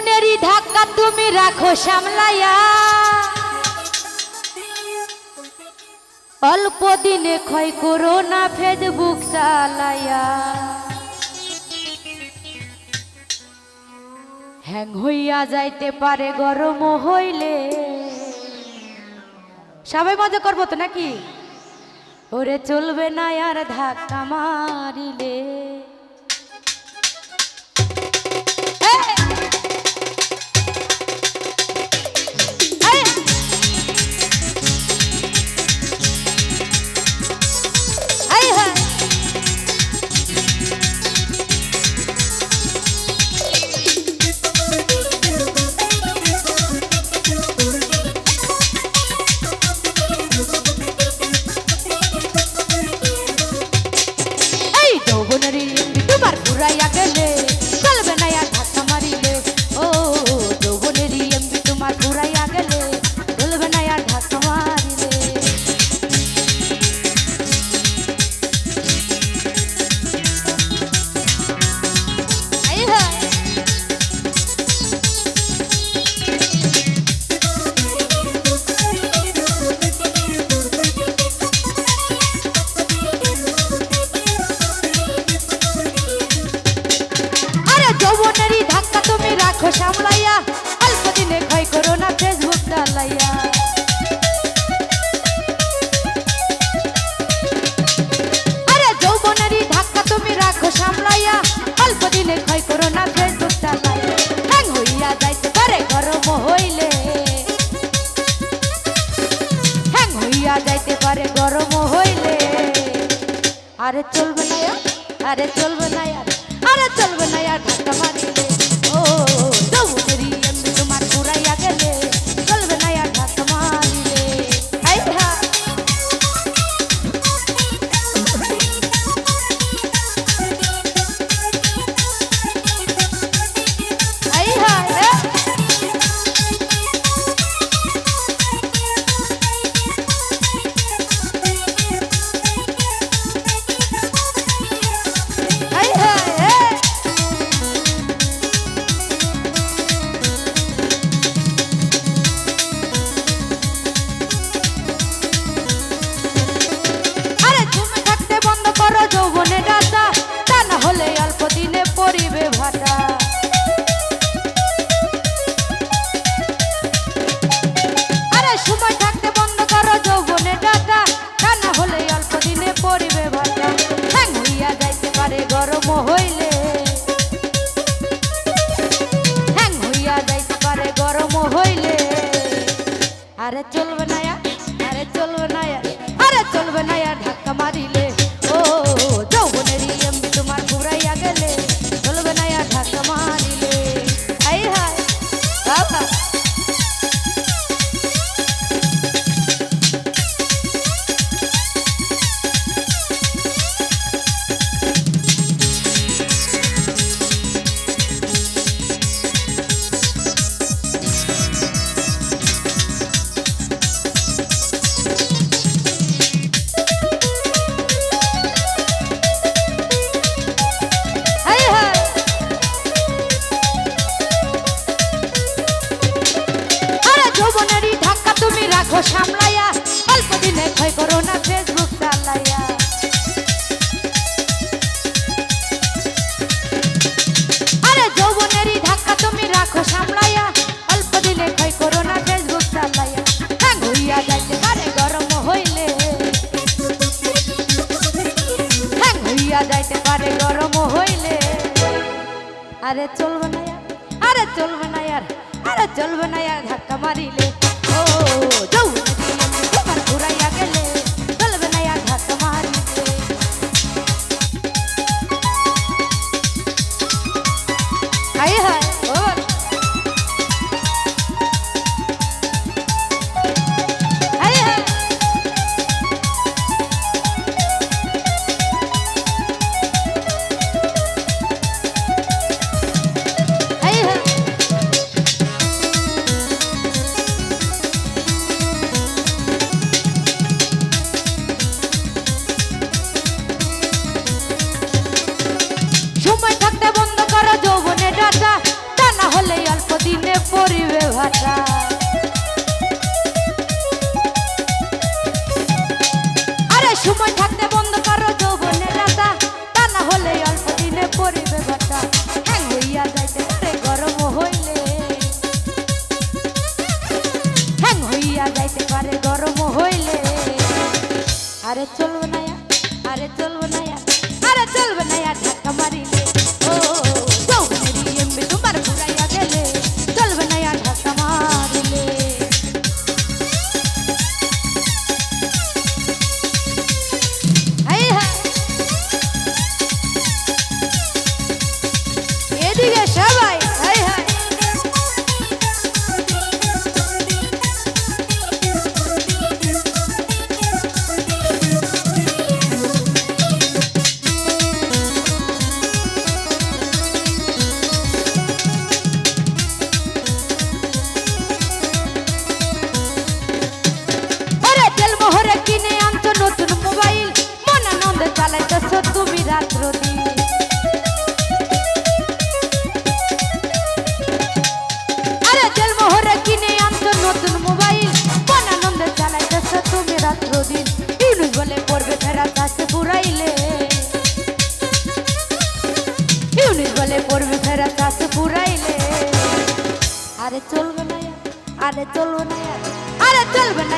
যৌবনেরই ধাক্কা তুমি রাখো সামলাইয়া, অল্প দিনে ক্ষয় করো না ফেসবুক চালাইয়া। হ্যাং হইয়া যাইতে পারে গরম হইলে। সবাই মজা করবো তো নাকি? ওরে চলবে না আর ধাক্কা মারিলে। তোমার ঘুরাইয়া গেলে চলবে না আর ধাক্কা মারিলে। ও যৌবনেরই এমবি তোমার ঘুরাইয়া গেলে চলবে না আর ধাক্কা মারিলে। যৌবনেরই ধাক্কা তুমি রাখো সামলাইয়া, অল্প দিনে ক্ষয় করো না ফেসবুক চালাইয়া। আরে যৌবনেরই ধাক্কা তুমি রাখো সামলাইয়া, অল্প দিনে ক্ষয় করো না ফেসবুক চালাইয়া। হ্যাং হইয়া যাইতে পারে গরম হইলে, হ্যাং হইয়া যাইতে পারে গরম হইলে। আরে চলবে না, আরে চলবে না, আরে চলবে না আর ধাক্কা মারিলে। ও যৌবনেরই এমবি তোমার ঘুরাইয়া গেলে চলবে না আর ধাক্কা মারিলে। আই হ্যাঁ আই হ্যাঁ যৌবনে ডাটা, তা না হলে অল্প দিনে পরিবে ভাটা। আরে সময় থাকতে বন্ধ করো যৌবনে ডাটা, তা না হলে অল্প দিনে পরিবে ভাটা। হ্যাং হইয়া যাইতে পারে গরম হইলে, হ্যাং হইয়া যাইতে পারে গরম হইলে। আরে চলবে না, আরে চলবে না, আরে চলবে না আর ধাক্কা মারিলে। ও যৌবনেরই এমবি তোমার ঘুরাইয়া গেলে চলবে না আর ধাক্কা মারিলে। আই হায় বাবা যৌবনেরই ধাক্কা তুমি রাখো সামলাইয়া, অল্প দিনে ক্ষয় করো না ফেসবুক চালাইয়া। আরে যৌবনেরই ধাক্কা তুমি রাখো সামলাইয়া, অল্প দিনে ক্ষয় করো না ফেসবুক চালাইয়া। হ্যাং হইয়া যাইতে পারে গরম হইলে, হ্যাং হইয়া যাইতে পারে গরম হইলে। আরে চলবে না, আরে চলবে না আর, আরে চলবে না আর ধাক্কা মারিলে। ও যৌবনেরই এমবি তোমার ঘুরাইয়া গেলে চলবে না আর ধাক্কা মারিলে। হায় হায় বল হায় হায় হায় হায়। পরিবে ভাটা। আরে সময় থাকতে বন্ধ করো যৌবনের রাতা, তা না হলে অল্প দিনে পরিবে ভাটা। হ্যাং হইয়া যাইতে পারে গরম হইলে, হ্যাং হইয়া যাইতে পারে গরম হইলে। আরে চলবে না আরে চলবে না আরে চলবে না ধাক্কা মারিলে। ও যৌবনেরই এমবি তোমার ঘুরাইয়া গেলে, চলবে না ধাক্কা মারিলে। এদিকে সবাই হাই হাই। মোহরে কিনে আনছো নতুন মোবাইল, মন আনন্দে চালাইতেছো তুমি রাত্র দিন। আরে জেল মোহরে কিনে আনছো নতুন মোবাইল, মন আনন্দে চালাইতেছো তুমি রাত্র দিন। ইউনুস বলে পড়বে ফেরা চাষে পুরাইলে, ইউনুস বলে পড়বে ফেরা চাষে পুরাইলে। আরে চলবে না আরে চলবে না আরে চলবে না